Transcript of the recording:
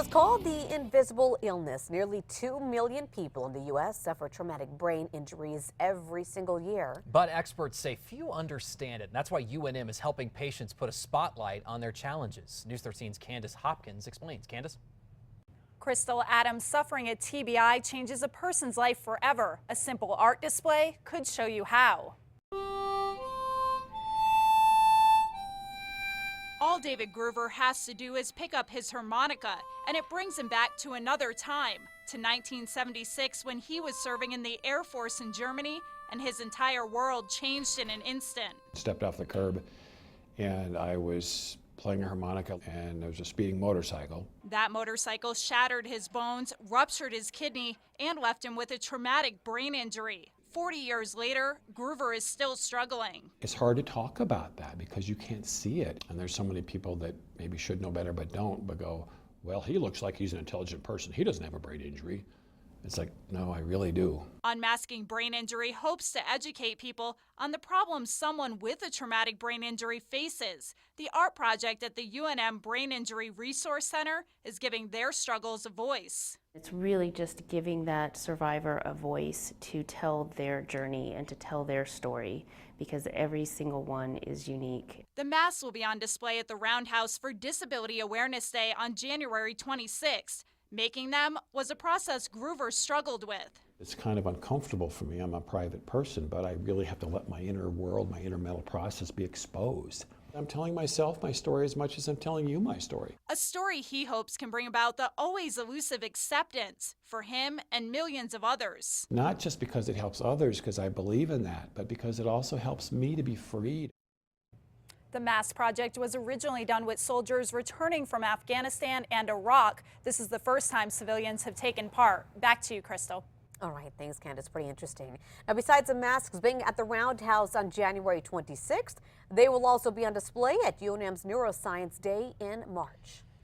It's called the invisible illness. Nearly 2 million people in the U.S. suffer traumatic brain injuries every single year. But experts say few understand it. And that's why UNM is helping patients put a spotlight on their challenges. News 13's Candace Hopkins explains. Candace? Crystal, Adams, suffering a TBI changes a person's life forever. A simple art display could show you how. All David Groover has to do is pick up his harmonica, and it brings him back to another time, to 1976 when he was serving in the Air Force in Germany, and his entire world changed in an instant. Stepped off the curb, and I was playing a harmonica, and there was a speeding motorcycle. That motorcycle shattered his bones, ruptured his kidney, and left him with a traumatic brain injury. 40 years later, Groover is still struggling. It's hard to talk about that because you can't see it. And there's so many people that maybe should know better but don't, but go, well, he looks like he's an intelligent person. He doesn't have a brain injury. It's like, no, I really do. Unmasking Brain Injury hopes to educate people on the problems someone with a traumatic brain injury faces. The art project at the UNM Brain Injury Resource Center is giving their struggles a voice. It's really just giving that survivor a voice to tell their journey and to tell their story, because every single one is unique. The masks will be on display at the Roundhouse for Disability Awareness Day on January 26th. Making them was a process Groover struggled with. It's kind of uncomfortable for me. I'm a private person, but I really have to let my inner world, my inner mental process be exposed. I'm telling myself my story as much as I'm telling you my story. A story he hopes can bring about the always elusive acceptance for him and millions of others. Not just because it helps others, because I believe in that, but because it also helps me to be freed. The mask project was originally done with soldiers returning from Afghanistan and Iraq. This is the first time civilians have taken part. Back to you, Crystal. All right, thanks, Candace. Pretty interesting. Now, besides the masks being at the Roundhouse on January 26th, they will also be on display at UNM's Neuroscience Day in March.